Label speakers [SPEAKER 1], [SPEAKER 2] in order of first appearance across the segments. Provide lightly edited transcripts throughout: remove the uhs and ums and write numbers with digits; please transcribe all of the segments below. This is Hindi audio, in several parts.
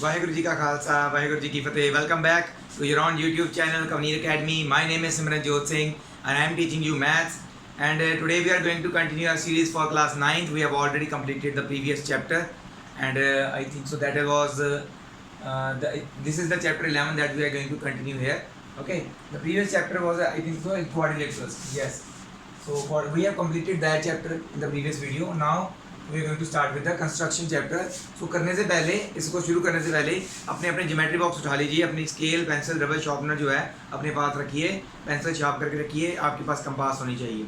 [SPEAKER 1] वाहेगुरु जी का खालसा वाहेगुरु जी की फतेह. Welcome back to your own YouTube channel Kavneer Academy. My name is Simranjot Singh and I am teaching you maths. And today we are going to continue our series for class 9th. We have already completed the previous chapter, and I think so that was this is the chapter 11 that we are going to continue here. Okay, the previous chapter was I think so coordinates. Yes. So we have completed that chapter in the previous video. Now we are going to start with the construction chapter. So करने से पहले, इसको शुरू करने से पहले अपने अपने ज्योमेट्री बॉक्स उठा लीजिए, अपनी स्केल पेंसिल रबर शार्पनर जो है अपने पास रखिए, पेंसिल शार्प करके रखिए, आपके पास कंपास होनी चाहिए.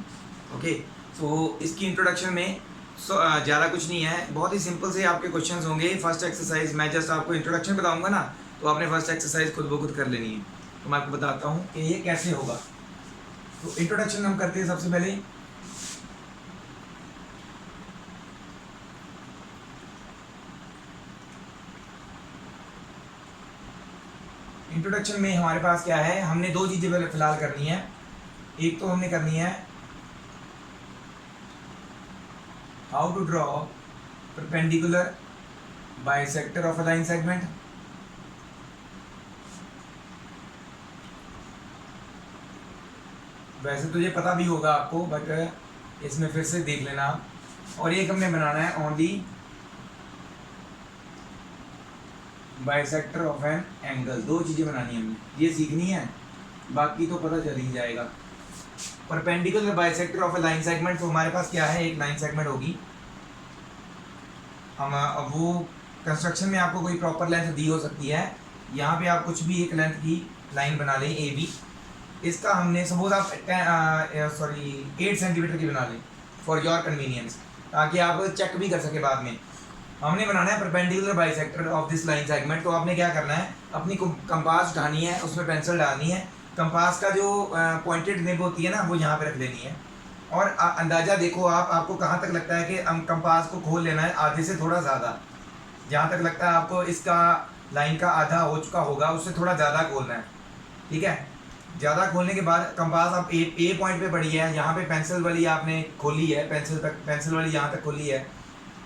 [SPEAKER 1] ओके, सो इसकी इंट्रोडक्शन में ज़्यादा कुछ नहीं है, बहुत ही सिंपल से आपके क्वेश्चंस होंगे. फर्स्ट एक्सरसाइज मैं जस्ट आपको इंट्रोडक्शन बताऊंगा ना, तो आपने फर्स्ट एक्सरसाइज खुद ब खुद कर लेनी है. तो मैं आपको बताता हूँ कि ये कैसे होगा. तो इंट्रोडक्शन हम करते हैं सबसे पहले. इंट्रोडक्शन में हमारे पास क्या है, हमने दो चीज़ें फिलहाल करनी है. एक तो हमने करनी है how to draw perpendicular bisector of a line segment. वैसे तो ये पता भी होगा आपको, बट इसमें फिर से देख लेना. और एक हमने बनाना है on the bisector of an angle. दो चीज़ें बनानी है हमने, ये सीखनी है, बाकी तो पता चल ही जाएगा. Perpendicular bisector of a line segment, तो हमारे पास क्या है, एक लाइन सेगमेंट होगी. हम अब वो कंस्ट्रक्शन में आपको कोई प्रॉपर लेंथ दी हो सकती है, यहाँ पे आप कुछ भी एक लेंथ की लाइन बना लें ए बी. इसका हमने सपोज आप 8 सेंटीमीटर की बना लें फॉर योर कन्वीनियंस, ताकि आप चेक भी कर सके बाद में. हमने बनाना है perpendicular bisector of this line segment. तो आपने क्या करना है, अपनी कंपास उठानी है, उसमें पेंसिल डालनी है, कंपास का जो पॉइंटेड निब होती है ना, वो यहाँ पे रख देनी है. और अंदाज़ा देखो आपको कहाँ तक लगता है कि हम कंपास को खोल लेना है, आधे से थोड़ा ज़्यादा. जहाँ तक लगता है आपको इसका लाइन का आधा हो चुका होगा, उससे थोड़ा ज़्यादा खोलना है. ठीक है, ज़्यादा खोलने के बाद कंपास आप ए पॉइंट पे पड़ी है, यहाँ पे पेंसिल वाली आपने खोली है, पेंसिल वाली यहाँ तक खोली है.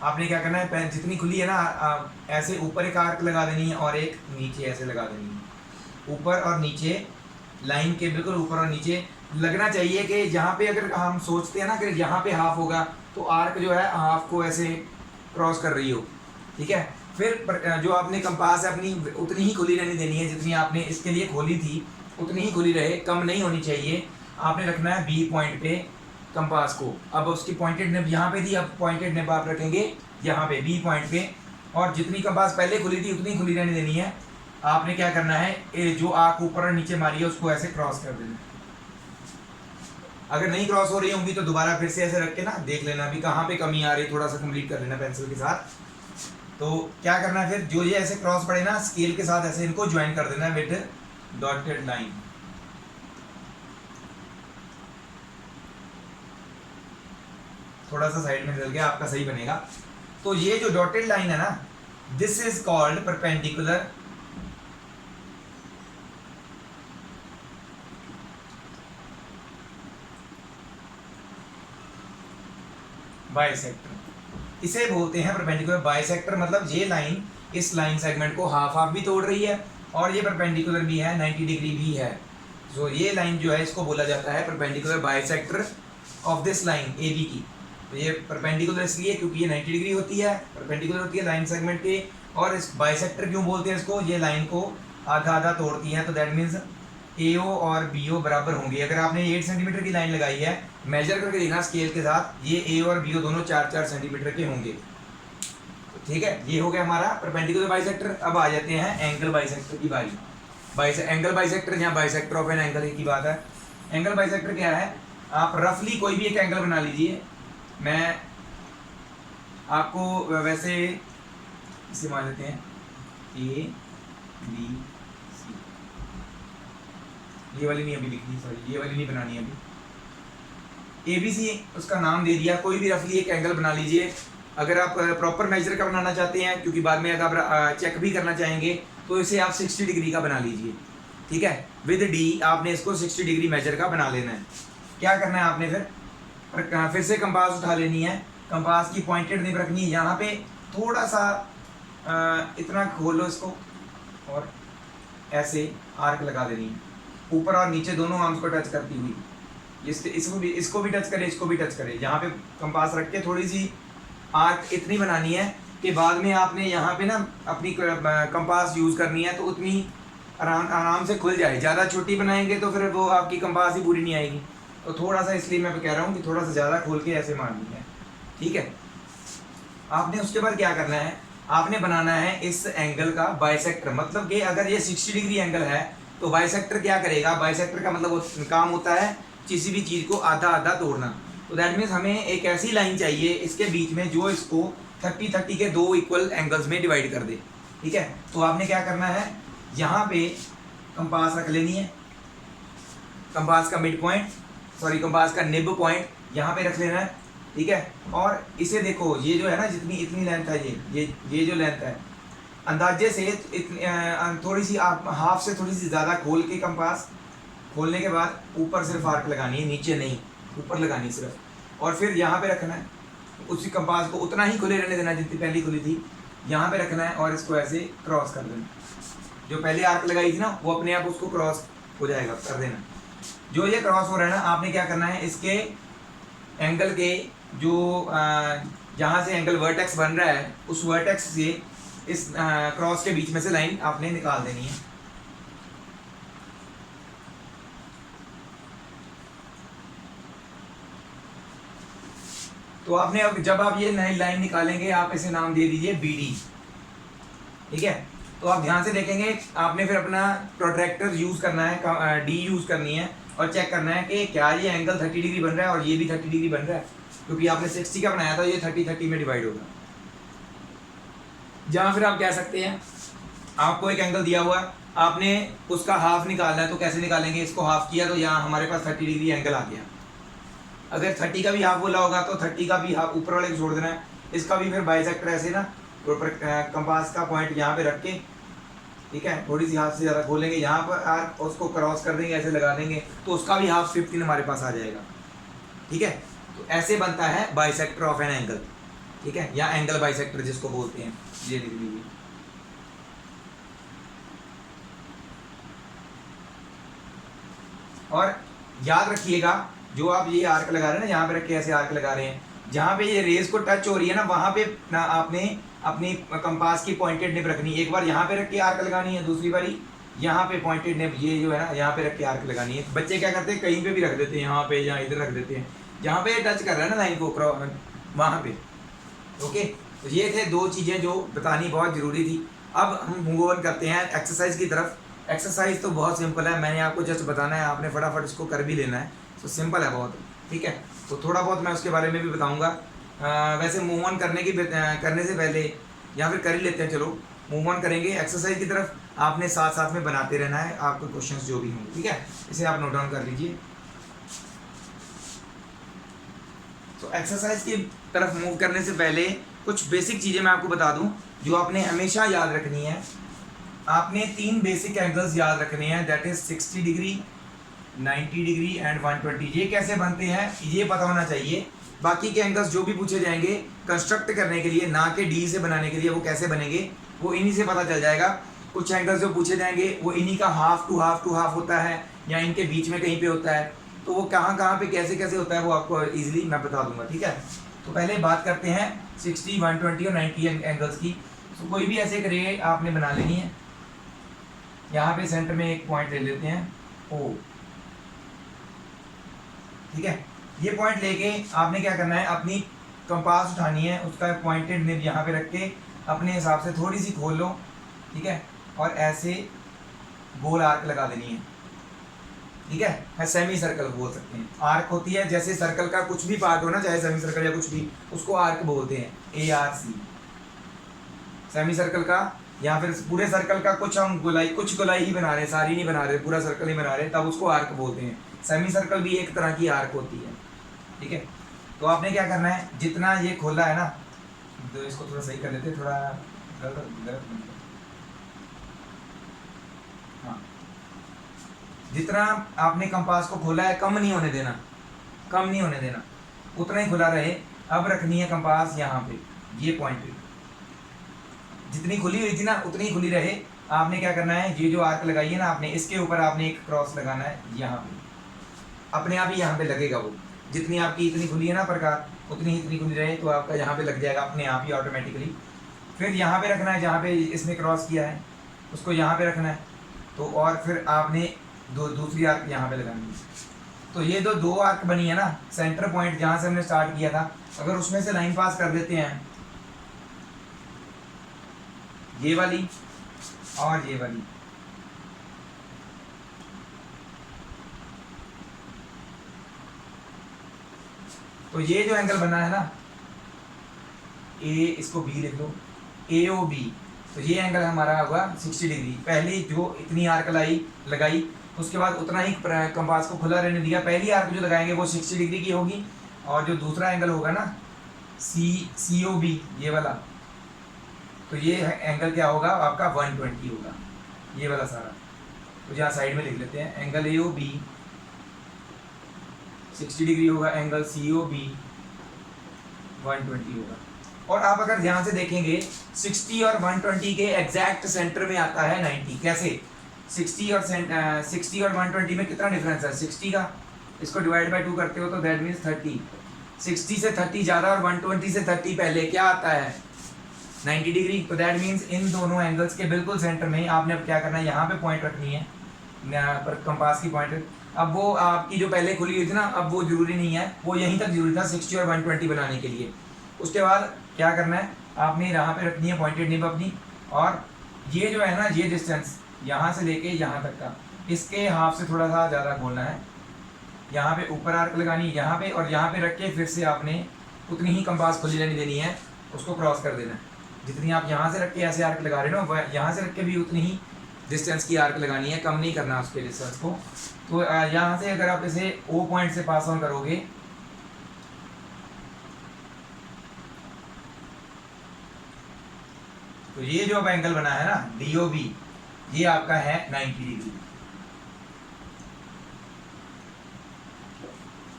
[SPEAKER 1] आपने क्या करना है, पेन जितनी खुली है ना, ऐसे ऊपर एक आर्क लगा देनी है और एक नीचे ऐसे लगा देनी है. ऊपर और नीचे, लाइन के बिल्कुल ऊपर और नीचे लगना चाहिए कि जहाँ पे अगर हम सोचते हैं ना कि यहाँ पे हाफ होगा, तो आर्क जो है हाफ को ऐसे क्रॉस कर रही हो. ठीक है, फिर जो आपने कंपास है अपनी उतनी ही खुली रहने देनी है जितनी आपने इसके लिए खोली थी, उतनी ही खुली रहे, कम नहीं होनी चाहिए. आपने रखना है बी पॉइंट पे कंपास को. अब उसकी पॉइंटेड निब यहाँ पे थी, अब पॉइंटेड निब आप रखेंगे यहाँ पे बी पॉइंट पे, और जितनी कंपास पहले खुली थी उतनी खुली रहने देनी है. आपने क्या करना है, जो आँख ऊपर और नीचे मारी है उसको ऐसे क्रॉस कर देना. अगर नहीं क्रॉस हो रही होंगी तो दोबारा फिर से ऐसे रख के ना देख लेना अभी कहाँ पे कमी आ रही है, थोड़ा सा कंप्लीट कर लेना पेंसिल के साथ. तो क्या करना है, फिर जो ये ऐसे क्रॉस पड़े ना, स्केल के साथ ऐसे इनको ज्वाइन कर देना है विद डॉटेड लाइन. थोड़ा सा साइड में चल गया, आपका सही बनेगा. तो ये जो डॉटेड लाइन है ना, this is called perpendicular bisector. इसे बोलते हैं परपेंडिकुलर बाइसेक्टर. मतलब ये लाइन इस लाइन सेगमेंट को हाफ हाफ भी तोड़ रही है, और ये परपेंडिकुलर भी है, 90 डिग्री भी है. तो ये लाइन जो है इसको बोला जाता है perpendicular bisector of this line A B की. तो ये परपेंडिकुलर इसलिए क्योंकि ये 90 डिग्री होती है, परपेंडिकुलर होती है लाइन सेगमेंट के. और इस बाइसेक्टर क्यों बोलते हैं इसको, ये लाइन को आधा आधा तोड़ती है. तो दैट मीन्स ए ओ और बी ओ बराबर होंगे. अगर आपने 8 सेंटीमीटर की लाइन लगाई है, मेजर करके देखना स्केल के साथ, ये ए और बी ओ दोनों 4-4 सेंटीमीटर के होंगे. ठीक है, ये हो गया हमारा परपेंडिकुलर बाइसेक्टर. अब आ जाते हैं एंगल बाइसेक्टर की बारी. एंगल बाइसेक्टर, यहाँ बाइसेक्टर ऑफ एन एंगल की बात है. एंगल बाइसेक्टर क्या है, आप रफली कोई भी एक एंगल बना लीजिए. मैं आपको वैसे इसे मान लेते हैं ए बी सी. ये वाली नहीं अभी लिखनी, सॉरी ये वाली नहीं बनानी अभी. ए बी सी उसका नाम दे दिया. कोई भी रफली एक एंगल बना लीजिए. अगर आप प्रॉपर मेजर का बनाना चाहते हैं, क्योंकि बाद में अगर आप चेक भी करना चाहेंगे, तो इसे आप 60 डिग्री का बना लीजिए. ठीक है, विद डी आपने इसको 60 डिग्री मेजर का बना लेना है. क्या करना है आपने, फिर से कंपास उठा लेनी है, कंपास की पॉइंटेड निब रखनी है. यहाँ पे थोड़ा सा इतना खोल लो इसको और ऐसे आर्क लगा देनी है ऊपर और नीचे दोनों आर्म्स को टच करती हुई। इसको भी टच करे, इसको भी टच करे। यहाँ पे कंपास रख के थोड़ी सी आर्क इतनी बनानी है कि बाद में आपने यहाँ पे ना अपनी कंपास यूज़ करनी है तो उतनी आराम से खुल जाए। ज़्यादा छोटी बनाएंगे तो फिर वो आपकी कंपास ही पूरी नहीं आएगी। तो थोड़ा सा इसलिए मैं कह रहा हूँ कि थोड़ा सा ज़्यादा खोल के ऐसे मारनी है, ठीक है। आपने उसके बाद क्या करना है, आपने बनाना है इस एंगल का बाइसेक्टर। मतलब कि अगर ये 60 डिग्री एंगल है तो बाइसेक्टर क्या करेगा, बाइसेक्टर का मतलब वो काम होता है किसी भी चीज़ को आधा आधा तोड़ना। तो दैट मीन्स हमें एक ऐसी लाइन चाहिए इसके बीच में जो इसको 30-30 के दो इक्वल एंगल्स में डिवाइड कर दे, ठीक है। तो आपने क्या करना है, यहाँ पे कंपास रख लेनी है, कंपास का मिड पॉइंट, सॉरी कंपास का निब पॉइंट यहाँ पे रख लेना है, ठीक है। और इसे देखो, ये जो है ना जितनी इतनी लेंथ है, ये जो लेंथ है अंदाजे से थोड़ी सी आप हाफ से थोड़ी सी ज़्यादा खोल के कंपास खोलने के बाद ऊपर सिर्फ आर्क लगानी है, नीचे नहीं, ऊपर लगानी सिर्फ। और फिर यहाँ पे रखना है उसी कंपास को उतना ही खुले रहने देना जितनी पहली खुली थी, यहाँ पे रखना है और इसको ऐसे क्रॉस कर देना। जो पहले आर्क लगाई थी ना वो अपने आप उसको क्रॉस हो जाएगा, कर देना। जो ये क्रॉस हो रहा है ना, आपने क्या करना है, इसके एंगल के जो जहाँ से एंगल वर्टेक्स बन रहा है उस वर्टेक्स से इस क्रॉस के बीच में से लाइन आपने निकाल देनी है। तो आपने अब जब आप ये नई लाइन निकालेंगे आप इसे नाम दे दीजिए BD, ठीक है। तो आप ध्यान से देखेंगे, आपने फिर अपना प्रोट्रैक्टर यूज़ करना है, D यूज़ करनी है और चेक करना है कि क्या ये एंगल 30 डिग्री बन रहा है और ये भी 30 डिग्री बन रहा है, क्योंकि आपने 60 का बनाया था, ये 30-30 में डिवाइड होगा। जहाँ फिर आप कह सकते हैं आपको एक एंगल दिया हुआ है, आपने उसका हाफ निकालना है, तो कैसे निकालेंगे, इसको हाफ किया तो यहाँ हमारे पास 30 डिग्री एंगल आ गया। अगर 30 का भी हाफ बोला होगा तो 30 का भी हाफ ऊपर वाले को छोड़ देना है। इसका भी फिर बाइसेक्टर ऐसे ना कंपास का पॉइंट यहाँ पे रख के, ठीक है, थोड़ी सी हाफ से ज़्यादा खोलेंगे, यहाँ पर आर्क उसको क्रॉस कर देंगे, ऐसे लगा देंगे तो उसका भी हाफ 15 हमारे पास आ जाएगा, ठीक है। तो ऐसे बनता है बाइसेक्टर ऑफ एन एंगल, ठीक है, या एंगल बाइसेक्टर जिसको बोलते हैं। ये लिख लीजिए। और याद रखिएगा, जो आप ये आर्क लगा रहे हैं ना, यहाँ पे रख के ऐसे आर्क लगा रहे हैं, जहाँ पे ये रेस को टच हो रही है ना, वहाँ पे ना आपने अपनी कंपास की पॉइंटेड निब रखनी है। एक बार यहाँ पे रख के आर्क लगानी है, दूसरी बारी यहाँ पे पॉइंटेड निब, ये जो है ना यहाँ पे रख के आर्क लगानी है। बच्चे क्या करते हैं, कहीं पे भी रख देते हैं, यहाँ पे या इधर रख देते हैं, जहाँ पे टच कर रहा है ना लाइन को, वहाँ पे। ओके, तो ये थे दो चीज़ें जो बतानी बहुत ज़रूरी थी। अब हम मूव ऑन करते हैं एक्सरसाइज की तरफ। एक्सरसाइज तो बहुत सिंपल है, मैंने आपको जस्ट बताना है, आपने फटाफट इसको कर भी लेना है। तो सिंपल है बहुत, ठीक है। तो थोड़ा बहुत मैं उसके बारे में भी बताऊंगा। वैसे मूव ऑन करने से पहले, या फिर कर ही लेते हैं, चलो मूव ऑन करेंगे एक्सरसाइज की तरफ। आपने साथ साथ में बनाते रहना है, आपके क्वेश्चंस जो भी होंगे, ठीक है, इसे आप नोट डाउन कर लीजिए। तो एक्सरसाइज की तरफ मूव करने से पहले कुछ बेसिक चीज़ें मैं आपको बता दूं जो आपने हमेशा याद रखनी है। आपने 3 बेसिक एंगल्स याद रखने हैं, that is 60 degree, 90 degree and 120। ये कैसे बनते हैं ये पता होना चाहिए। बाकी के एंगल्स जो भी पूछे जाएंगे कंस्ट्रक्ट करने के लिए, ना कि डी से बनाने के लिए, वो कैसे बनेंगे वो इन्हीं से पता चल जाएगा। कुछ एंगल्स जो पूछे जाएंगे वो इन्हीं का हाफ टू हाफ होता है, या इनके बीच में कहीं पे होता है। तो वो कहाँ पे कैसे कैसे होता है वो आपको ईजिली मैं बता दूंगा, ठीक है। तो पहले बात करते हैं 60, 120 और 90 एंगल्स की। तो कोई भी ऐसे एक रे आपने बना लेनी है। यहाँ पे सेंटर में एक पॉइंट ले लेते हैं ओ, ठीक है। ये पॉइंट लेके आपने क्या करना है, अपनी कंपास उठानी है, उसका पॉइंटेड निब यहाँ पे रख के अपने हिसाब से थोड़ी सी खोल लो, ठीक है, और ऐसे गोल आर्क लगा देनी है, ठीक है। सेमी सर्कल बोल सकते हैं। आर्क होती है जैसे सर्कल का कुछ भी पार्ट हो ना, चाहे सेमी सर्कल या कुछ भी, उसको आर्क बोलते हैं, ARC। सेमी सर्कल का या फिर पूरे सर्कल का कुछ गोलाई ही बना रहे हैं, सारी नहीं बना रहे, पूरा सर्कल ही बना रहे हैं, तब उसको आर्क बोलते हैं। सेमी सर्कल भी एक तरह की आर्क होती है, ठीक है। तो आपने क्या करना है, जितना ये खोला है ना, तो इसको थोड़ा सही कर देते, थोड़ा गलत हाँ, जितना आपने कंपास को खोला है कम नहीं होने देना, उतना ही खुला रहे। अब रखनी है कंपास यहाँ पे, ये पॉइंट पे। जितनी खुली हुई थी ना उतनी ही खुली रहे। आपने क्या करना है, ये जो आर्क लगाई है ना आपने, इसके ऊपर आपने एक क्रॉस लगाना है यहाँ पे, अपने आप ही यहाँ पे लगेगा वो। जितनी आपकी इतनी खुली है ना प्रकार, उतनी ही इतनी खुली रहे तो आपका यहाँ पे लग जाएगा अपने आप ही ऑटोमेटिकली। फिर यहाँ पे रखना है, जहाँ पे इसने क्रॉस किया है उसको यहाँ पे रखना है। तो और फिर आपने दूसरी आर्क यहाँ पे लगानी है। तो ये दो आर्क बनी है ना, सेंटर पॉइंट जहाँ से हमने स्टार्ट किया था, अगर उसमें से लाइन पास कर देते हैं, ये वाली और ये वाली, तो ये जो एंगल बना है ना, ए, इसको बी लिख लो, ए ओ बी, तो ये एंगल हमारा होगा 60 डिग्री। पहली जो इतनी आर्क लगाई उसके बाद उतना ही कंपास को खुला रहने दिया। पहली आर्क जो लगाएंगे वो 60 डिग्री की होगी, और जो दूसरा एंगल होगा ना सी ओ बी, ये वाला, तो ये एंगल क्या होगा आपका 120 होगा, ये वाला सारा। तो यहाँ साइड में लिख लेते हैं, angle A O B 60 degree होगा, एंगल सी ओ बी 120 होगा। और आप अगर ध्यान से देखेंगे 60 और 120 के एग्जैक्ट सेंटर में आता है 90। कैसे? 60 और 120 में कितना डिफरेंस है 60 का, इसको डिवाइड बाय 2 करते हो तो दैट मीन्स 30। 60 से 30 ज़्यादा और 120 से 30 पहले क्या आता है 90 डिग्री। तो दैट मीन्स इन दोनों एंगल्स के बिल्कुल सेंटर में आपने अब क्या करना है, यहाँ पे पॉइंट रखनी है, यहाँ पर कंपास की पॉइंट। अब वो आपकी जो पहले खुली हुई थी ना, अब वो जरूरी नहीं है, वो यहीं तक जरूरी था 60 और 120 बनाने के लिए। उसके बाद क्या करना है, आपने यहाँ पे रखनी है पॉइंटेड निब अपनी, और ये जो है ना ये डिस्टेंस यहाँ से लेके यहाँ तक का, इसके हाफ से थोड़ा सा ज़्यादा खोलना है। यहाँ पे ऊपर आर्क लगानी है यहाँ पे, और यहाँ पे रख के फिर से आपने उतनी ही कंपास खुली रहने देनी है, उसको क्रॉस कर देना है। जितनी आप यहाँ से रख के ऐसे आर्क लगा रहे हो ना, यहाँ से रख के भी उतनी ही डिस्टेंस की आर्क लगानी है, कम नहीं करना उसके डिस्टेंस को। तो यहाँ से अगर आप इसे ओ पॉइंट से पास ऑन करोगे, तो ये जो अब एंगल बना है ना DOB, ये आपका है 90 डिग्री।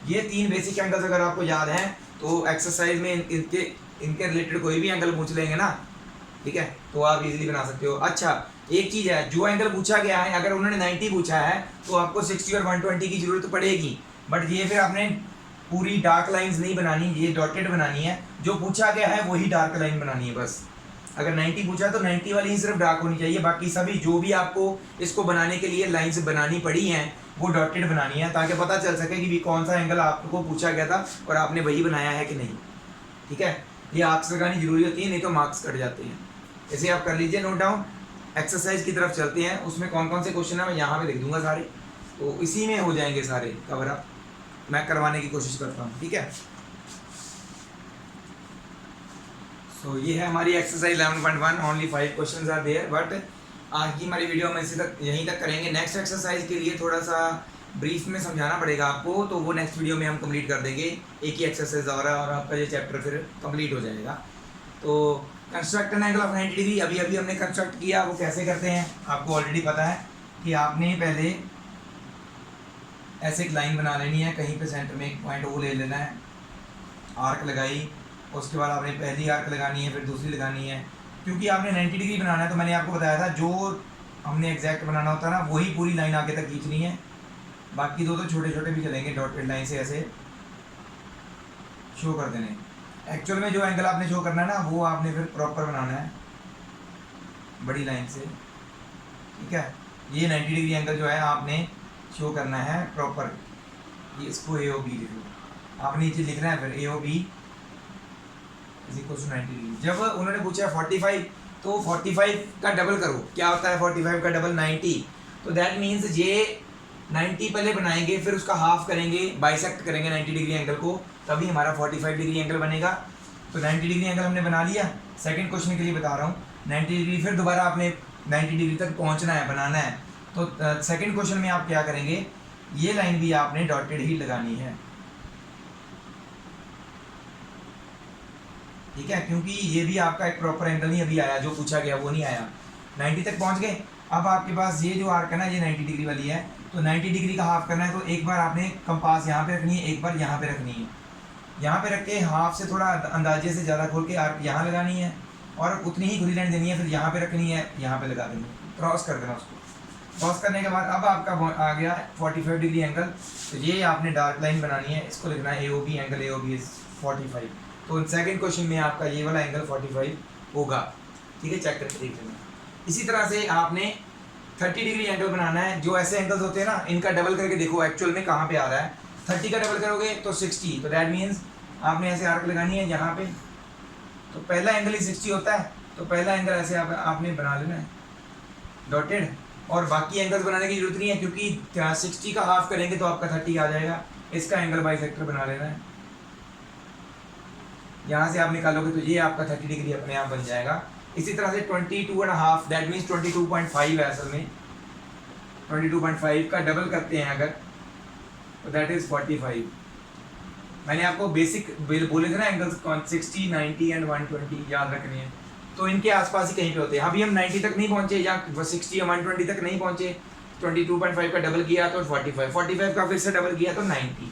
[SPEAKER 1] ये 3 बेसिक एंगल्स अगर आपको याद हैं तो एक्सरसाइज में इनके रिलेटेड कोई भी एंगल पूछ लेंगे ना, ठीक है, तो आप इजीली बना सकते हो। अच्छा एक चीज़ है, जो एंगल पूछा गया है, अगर उन्होंने 90 पूछा है तो आपको 60 और 120 की जरूरत पड़ेगी, बट ये फिर आपने पूरी डार्क लाइंस नहीं बनानी, ये डॉटेड बनानी है। जो पूछा गया है वही डार्क लाइन बनानी है बस। अगर 90 पूछा तो 90 वाली ही सिर्फ डार्क होनी चाहिए, बाकी सभी जो भी आपको इसको बनाने के लिए लाइंस बनानी पड़ी हैं वो डॉटेड बनानी है, ताकि पता चल सके कि भी कौन सा एंगल आपको पूछा गया था और आपने वही बनाया है कि नहीं। ठीक है, ये आर्क्स लगानी जरूरी होती है, नहीं तो मार्क्स कट जाते हैं। इसे आप कर लीजिए नोट डाउन। एक्सरसाइज की तरफ चलते हैं, उसमें कौन कौन से क्वेश्चन है मैं यहाँ पे लिख दूंगा सारे, तो इसी में हो जाएंगे सारे कवर अप, मैं करवाने की कोशिश करता हूँ। ठीक है, सो ये है हमारी exercise 11.1। Only 5 questions are there, but आज की हमारी वीडियो में इसी तक यहीं तक करेंगे। नेक्स्ट एक्सरसाइज के लिए थोड़ा सा ब्रीफ में समझाना पड़ेगा आपको, तो वो नेक्स्ट वीडियो में हम कंप्लीट कर देंगे। एक ही एक्सरसाइज और आपका ये चैप्टर फिर कंप्लीट हो जाएगा। तो construct an angle of 90 degree अभी अभी हमने कंस्ट्रक्ट किया, वो कैसे करते हैं आपको ऑलरेडी पता है कि आपने पहले ऐसे एक लाइन बना लेनी है, कहीं पे सेंटर में एक पॉइंट वो ले लेना है, आर्क लगाई, उसके बाद आपने पहली आर्क लगानी है, फिर दूसरी लगानी है। क्योंकि आपने 90 डिग्री बनाना है तो मैंने आपको बताया था जो हमने एग्जैक्ट बनाना होता है ना, वही पूरी लाइन आगे तक खींचनी है, बाकी दो तो छोटे छोटे भी चलेंगे, डॉटेड लाइन से ऐसे शो कर देने। एक्चुअल में जो एंगल आपने शो करना है ना, वो आपने फिर प्रॉपर बनाना है बड़ी लाइन से। ठीक है, ये 90 डिग्री एंगल जो है आपने शो करना है प्रॉपर, ये इसको ए ओ बी लिख लो, आपने नीचे लिखना है फिर A O B is equal to 90 degree. जब उन्होंने पूछा 45, तो 45 का डबल करो, क्या होता है 45 का डबल 90, तो दैट मीन्स ये 90 पहले बनाएंगे, फिर उसका हाफ करेंगे, बाइसेक्ट करेंगे 90 डिग्री एंगल को, तभी हमारा 45 डिग्री एंगल बनेगा। तो 90 डिग्री एंगल हमने बना लिया। सेकंड क्वेश्चन के लिए बता रहा हूँ, 90 डिग्री फिर दोबारा आपने 90 डिग्री तक पहुँचना है, बनाना है। तो सेकंड क्वेश्चन में आप क्या करेंगे, ये लाइन भी आपने डॉटेड ही लगानी है। ठीक है, क्योंकि ये भी आपका एक प्रॉपर एंगल नहीं अभी आया, जो पूछा गया वो नहीं आया। 90 तक पहुंच गए, अब आपके पास ये जो आर्क है ना, ये 90 डिग्री वाली है, तो 90 डिग्री का हाफ करना है, तो एक बार आपने कंपास यहाँ पे रखनी है, एक बार यहाँ पे रखनी है। यहाँ पे रख के हाफ से थोड़ा अंदाजे से ज़्यादा खोल के आर्क यहाँ लगानी है, और उतनी ही खुली लाइन देनी है, फिर यहाँ पे रखनी है, यहाँ पे लगा देनी है, क्रॉस कर देना उसको। क्रॉस करने के बाद अब आपका आ गया 45 डिग्री एंगल। तो ये आपने डार्क लाइन बनानी है, इसको लिखना है AOB, एंगल AOB इज 45। तो सेकंड क्वेश्चन में आपका ये वाला एंगल 45 होगा, ठीक है, चेक करके देख लेना। इसी तरह से आपने 30 डिग्री एंगल बनाना है। जो ऐसे एंगल्स होते हैं ना, इनका डबल करके देखो एक्चुअल में कहाँ पे आ रहा है। 30 का डबल करोगे तो 60, तो दैट मीन्स आपने ऐसे आर्क लगानी है यहाँ पे। तो पहला एंगल ही 60 होता है, तो पहला एंगल ऐसे आपने बना लेना है डॉटेड, और बाकी एंगल्स बनाने की जरूरत नहीं है, क्योंकि 60 का हाफ करेंगे तो आपका 30 आ जाएगा। इसका एंगल बाइसेक्टर बना लेना है, यहाँ से आप निकालोगे तो ये आपका 30 डिग्री अपने आप बन जाएगा। इसी तरह से 22.5, दैट मीन्स 22.5 है असल में, 22.5 का डबल करते हैं अगर, तो दैट इज 45। मैंने आपको बेसिक बोले थे ना एंगल्स 60, 90 एंड 120 याद रखनी है, तो इनके आसपास ही कहीं पे होते हैं। अभी हम 90 तक नहीं पहुंचे, या 60 या 120 तक नहीं पहुंचे, 22.5 का डबल किया तो 45, 45 का फिर से डबल किया तो 90।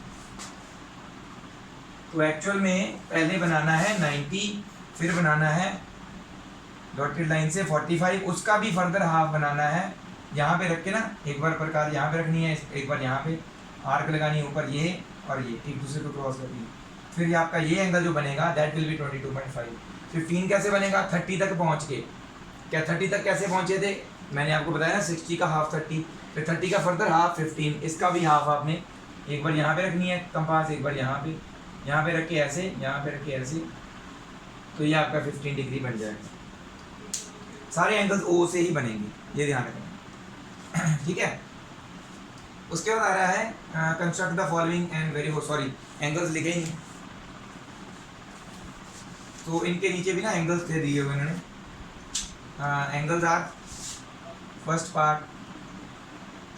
[SPEAKER 1] तो एक्चुअल में पहले बनाना है 90, फिर बनाना है डॉटेड लाइन से 45, उसका भी फर्दर हाफ बनाना है, यहाँ पे रख के ना एक बार प्रकार यहाँ पे रखनी है, एक बार यहाँ पे आर्क लगानी है ऊपर, ये और ये एक दूसरे को क्रॉस करनी है। फिर ये आपका ये एंगल जो बनेगा दैट विल बी 22.5। 15 कैसे बनेगा? 30 तक पहुँच के। क्या 30 तक कैसे पहुँचे थे? मैंने आपको बताया ना 60 का हाफ 30, फिर 30 का फर्दर हाफ 15, इसका भी हाफ आपने एक बार यहाँ पे रखनी है कंपास, एक बार यहाँ पे रख के ऐसे, यहाँ पे रख के ऐसे, तो ये आपका 15 डिग्री बन जाएगा। सारे एंगल्स O से ही बनेंगे, ये ध्यान रखना, ठीक है। उसके बाद आ रहा है construct the following and very sorry angles लिखे ही नहीं, तो इनके नीचे भी ना एंगल्स दे दिए हुए इन्होंने। Angles are first part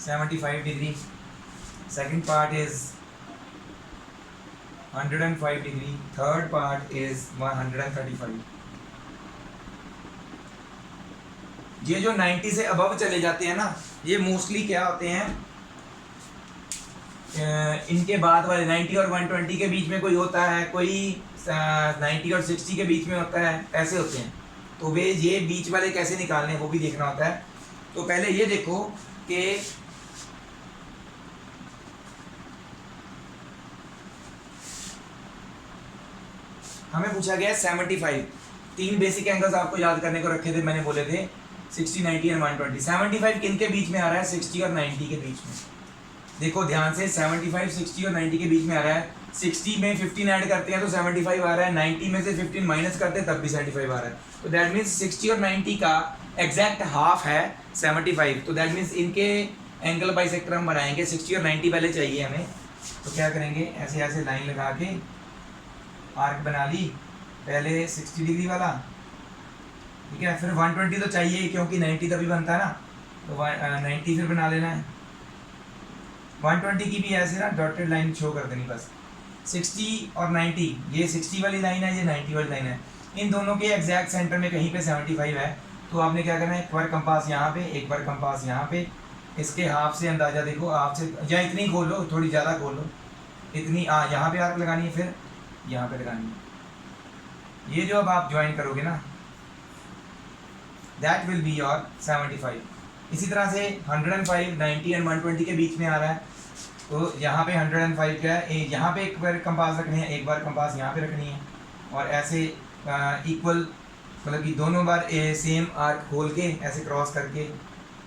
[SPEAKER 1] 75 degree, second part is 105 degree, third part is 135। ये जो 90 से अबव चले जाते हैं ना, ये मोस्टली क्या होते हैं, इनके बाद वाले 90 और 120 के बीच में कोई होता है, कोई 90 और 60 के बीच में होता है, ऐसे होते हैं। तो वे ये बीच वाले कैसे निकालने हैं वो भी देखना होता है। तो पहले ये देखो कि हमें पूछा गया है 75, 3 बेसिक एंगल्स आपको याद करने को रखे थे, मैंने बोले थे 60, 90 और 120। 75 किन के बीच में आ रहा है? 60 और 90 के बीच में। देखो ध्यान से, 75 60 और 90 के बीच में आ रहा है। 60 में 15 ऐड करते हैं तो 75 आ रहा है, 90 में से 15 माइनस करते हैं तब भी 75 आ रहा है। तो दैट मीन्स 60 और 90 का एग्जैक्ट हाफ है 75। तो दैट मीन्स इनके एंगल बाइसेक्टर हम बनाएंगे। 60 और 90 पहले चाहिए हमें, तो क्या करेंगे, ऐसे ऐसे लाइन लगा के आर्क बना ली, पहले 60 डिग्री वाला, ठीक है, फिर 120 तो चाहिए क्योंकि 90 तभी बनता है ना, तो 90 फिर बना लेना है। 120 की भी ऐसे ना डॉटेड लाइन शो कर देनी बस। 60 और 90, ये 60 वाली लाइन है, ये 90 वाली लाइन है, इन दोनों के एग्जैक्ट सेंटर में कहीं पे 75 है। तो आपने क्या करना है, एक बार कंपास यहाँ पे, एक बार कंपास यहाँ पे, इसके हाफ से अंदाज़ा देखो, हाफ से या इतनी खोल लो, थोड़ी ज़्यादा खोल लो, इतनी यहाँ पे आर्क लगानी है, फिर यहाँ पे लगानी है। ये जो अब आप ज्वाइन करोगे ना, दैट विल बी योर 75। इसी तरह से 105, 90 एंड 120 के बीच में आ रहा है, तो यहाँ पे 105 क्या है, यहाँ पे एक बार कंपास रखनी है, एक बार कंपास यहाँ पे रखनी है, और ऐसे इक्वल, मतलब कि दोनों बार सेम आर्क खोल के ऐसे क्रॉस करके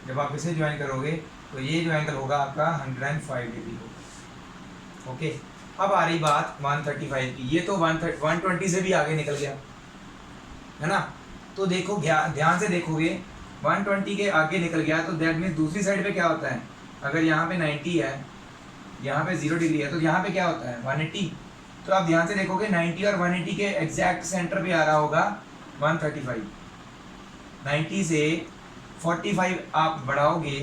[SPEAKER 1] जब आप इसे ज्वाइन करोगे तो ये जो एंगल होगा आपका 105 डिग्री होगा। ओके, अब आ रही बात 135 की। ये तो 120 से भी आगे निकल गया है ना। तो देखो ध्यान से देखोगे, 120 के आगे निकल गया, तो दैट मीन्स दूसरी साइड पे क्या होता है, अगर यहाँ पे 90 है, यहाँ पे 0 डिग्री है, तो यहाँ पे क्या होता है 180। तो आप ध्यान से देखोगे 90 और 180 के एग्जैक्ट सेंटर पे आ रहा होगा 135। 90 से 45 आप बढ़ाओगे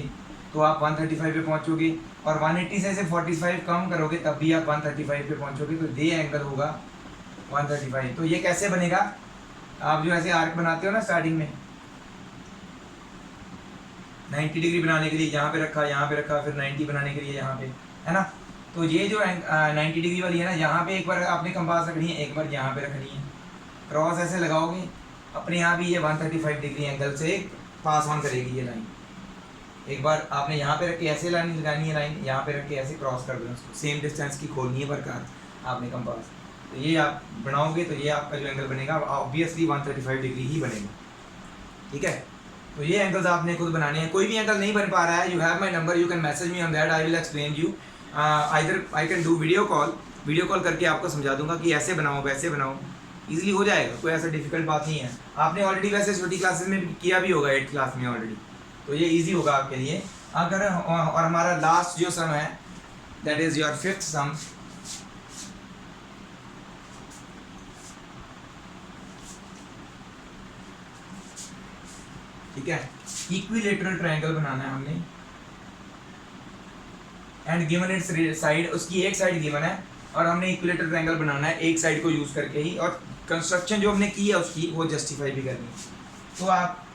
[SPEAKER 1] तो आप 135 पे पहुँचोगे, और 180 से 45 कम करोगे तब भी आप 135 पे पहुँचोगे, तो ये एंगल होगा 135। तो ये कैसे बनेगा, आप जो ऐसे आर्क बनाते हो ना स्टार्टिंग में, 90 डिग्री बनाने के लिए यहाँ पे रखा, यहाँ पे रखा, फिर 90 बनाने के लिए यहाँ पे, है ना। तो ये जो 90 डिग्री वाली है ना, यहाँ पे एक बार आपने कंपास रखनी है, एक बार यहाँ पे रखनी है, क्रॉस ऐसे लगाओगे, अपने आप ही ये 135 डिग्री एंगल से पास ऑन करेगी ये लाइन। एक बार आपने यहाँ पे रख के ऐसे लाइन लगानी है, लाइन यहाँ पे रख के ऐसे क्रॉस कर देना उसको, सेम डिस्टेंस की खोलनी है प्रकार आपने कंपास। तो ये आप बनाओगे तो ये आपका जो एंगल बनेगा ऑब्वियसली 135 डिग्री ही बनेगा, ठीक है। तो ये एंगल्स आपने खुद बनाने हैं। कोई भी एंगल नहीं बन पा रहा है, you have my number, you can message me on that, I will explain you. Either I can do video call करके आपको समझा दूंगा कि ऐसे बनाओ वैसे बनाओ, ईजिली हो जाएगा, कोई ऐसा डिफिकल्ट बात नहीं है। आपने ऑलरेडी वैसे छोटी क्लासेस में किया भी होगा, 8th क्लास में ऑलरेडी, तो ये ईजी होगा आपके लिए। अगर और हमारा लास्ट जो सम है दैट इज योर 5th सम, ठीक है। इक्विलेटरल ट्रायंगल बनाना है हमने एंड गिवन इट्स साइड, उसकी एक साइड गिवन है और हमने इक्विलेटरल ट्रायंगल बनाना है एक साइड को यूज करके ही, और कंस्ट्रक्शन जो हमने की है उसकी वो जस्टिफाई भी करनी है। तो आप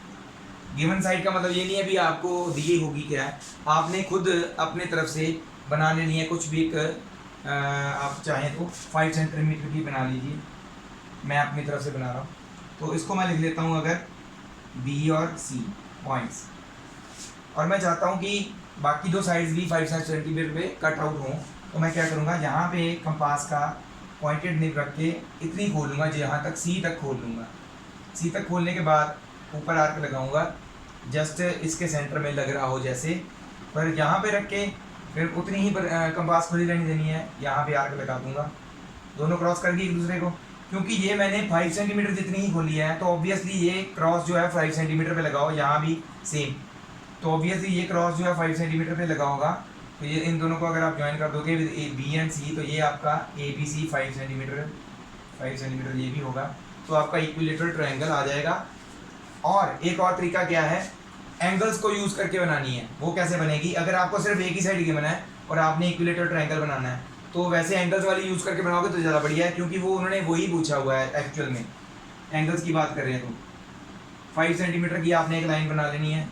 [SPEAKER 1] गिवन साइड का मतलब ये नहीं है भी आपको दी होगी क्या है, आपने खुद अपने तरफ से बना लेनी है। कुछ भी एक आप चाहें तो 5 सेंटीमीटर की बना लीजिए, मैं अपनी तरफ से बना रहा हूँ। तो इसको मैं लिख लेता हूँ अगर बी और सी पॉइंट्स, और मैं चाहता हूँ कि बाकी दो साइड्स भी 5 सेंटीमीटर पे कट आउट हों। तो मैं क्या करूँगा, यहाँ पे कंपास का पॉइंटेड निब रख के इतनी खोल लूँगा, जहाँ तक सी तक खोल लूँगा। सी तक खोलने के बाद ऊपर आर्क लगाऊंगा, जस्ट इसके सेंटर में लग रहा हो जैसे, पर यहाँ पे रख के फिर उतनी ही कंपास खुली रहनी देनी है, यहाँ पे आर्क लगा दूंगा, दोनों क्रॉस करके एक दूसरे को। क्योंकि ये मैंने 5 सेंटीमीटर जितनी ही खोली है, तो ऑब्वियसली ये क्रॉस जो है 5 सेंटीमीटर पे लगाओ, यहाँ भी सेम। तो ऑब्वियसली ये क्रॉस जो है 5 सेंटीमीटर पे लगा होगा, तो ये इन दोनों को अगर आप ज्वाइन कर दोगे विद बी एंड सी, तो ये आपका ए बी सी 5 सेंटीमीटर ये भी होगा, तो आपका इक्विलेटरल ट्रायंगल आ जाएगा। और एक और तरीका क्या है, एंगल्स को यूज़ करके बनानी है। वो कैसे बनेगी, अगर आपको सिर्फ एक ही साइड गिवन है और आपने इक्विलेटरल ट्रायंगल बनाना है, तो वैसे एंगल्स वाली यूज़ करके बनाओगे तो ज़्यादा बढ़िया है, क्योंकि वो उन्होंने वही पूछा हुआ है एक्चुअल में। एंगल्स की बात कर रहे हैं तो 5 सेंटीमीटर की आपने एक लाइन बना लेनी है,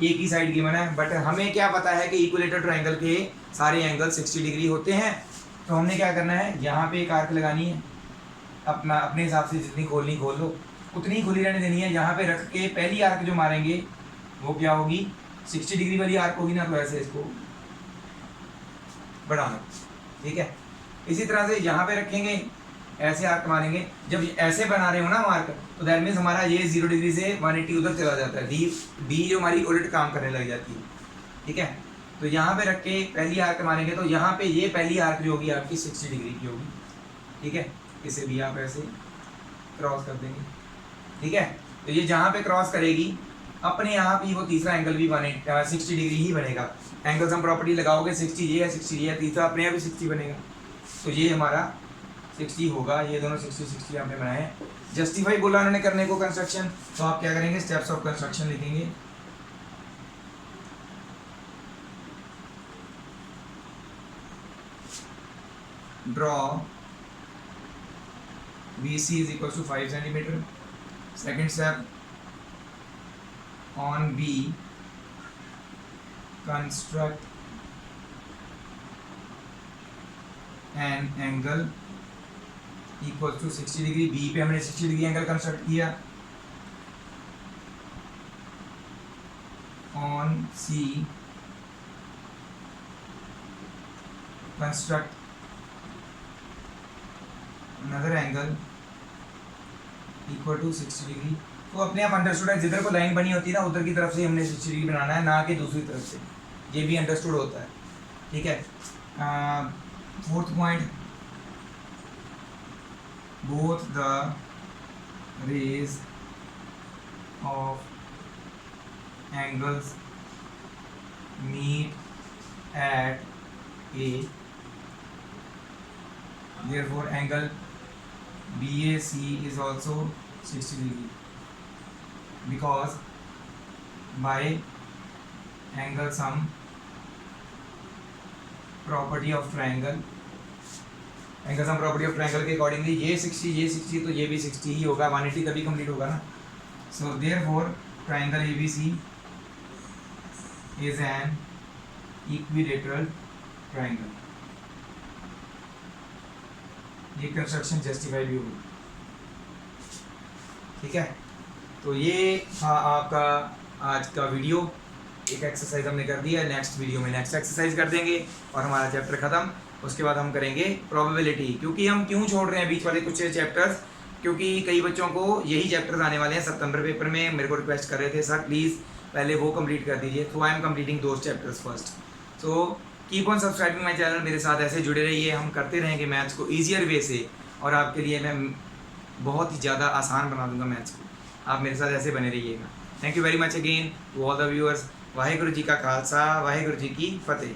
[SPEAKER 1] एक ही साइड गिवन है, बट हमें क्या पता है कि इक्विलेटरल ट्रायंगल के सारे एंगल 60 डिग्री होते हैं। तो हमने क्या करना है, यहाँ पे एक आर्क लगानी है, अपने हिसाब से जितनी खोलनी खोल लो, उतनी खुली रहने देनी है। यहाँ पे रख के पहली आर्क जो मारेंगे वो क्या होगी, 60 डिग्री वाली आर्क होगी ना, तो ऐसे इसको बढ़ाना, ठीक है। इसी तरह से यहाँ पे रखेंगे, ऐसे आर्क मारेंगे। जब ऐसे बना रहे हो ना मार्क, तो दैट मीन्स हमारा ये 0 डिग्री से 180 उधर चला जाता है, डी जो हमारी उलट काम करने लग जाती है, ठीक है। तो यहाँ पे रख के पहली आर्क मारेंगे, तो यहाँ पे ये पहली आर्क जो होगी आपकी 60 डिग्री की होगी, ठीक है। इसे भी आप ऐसे क्रॉस कर देंगे, ठीक है। तो ये जहाँ पे क्रॉस करेगी अपने आप ही वो तीसरा एंगल भी 60 डिग्री ही बनेगा। एंगल्स हम प्रॉपर्टी लगाओगे, 60 ये है 60 ये है, तीसरा अपने आप ही 60 बनेगा। तो ये हमारा 60 होगा, ये दोनों 60 आपने बनाए हैं। जस्टिफाई बोला उन्होंने करने को कंस्ट्रक्शन, तो आप क्या करेंगे, स्टेप्स ऑफ कंस्ट्रक्शन लिखेंगे। Draw BC is equals to 5 centimeter. Second step, on B construct an angle equals to 60 degree. B पे हमने 60 डिग्री एंगल कंस्ट्रक्ट किया। on C construct another angle equal to 60 degree. तो अपने आप अंडरस्टूड है, जिधर को लाइन बनी होती है ना उधर की तरफ से हमने 60 डिग्री बनाना है, ना कि दूसरी तरफ से, ये भी अंडरस्टूड होता है, ठीक है। 4th point, both the rays of angles meet at A, therefore angle BAC is also 60 degree, because by angle sum property of triangle, angle sum property of triangle के अकॉर्डिंगली ये 60 तो ये भी 60 ही होगा, 180 तभी कंप्लीट होगा ना। So therefore triangle ABC is an equilateral triangle। ये कंस्ट्रक्शन जस्टिफाई भी होगी। ठीक है, तो ये था आपका आज का वीडियो। एक एक्सरसाइज हमने कर दिया, नेक्स्ट वीडियो में नेक्स्ट एक्सरसाइज कर देंगे और हमारा चैप्टर ख़त्म। उसके बाद हम करेंगे प्रोबेबिलिटी। क्योंकि हम क्यों छोड़ रहे हैं बीच वाले कुछ चैप्टर्स, क्योंकि कई बच्चों को यही चैप्टर्स आने वाले हैं सितंबर पेपर में, मेरे को रिक्वेस्ट कर रहे थे सर प्लीज़ पहले वो कंप्लीट कर दीजिए। तो I am completing those chapters first. So keep on subscribing my channel, मेरे साथ ऐसे जुड़े रहिए, हम करते रहेंगे मैथ्स को ईजियर वे से, और आपके लिए मैं बहुत ही ज़्यादा आसान बना दूंगा मैथ्स को। आप मेरे साथ ऐसे बने रहिएगा। Thank you very much again to all the viewers. Waheguru ji का खालसा, वाहेगुरु जी की फतेह।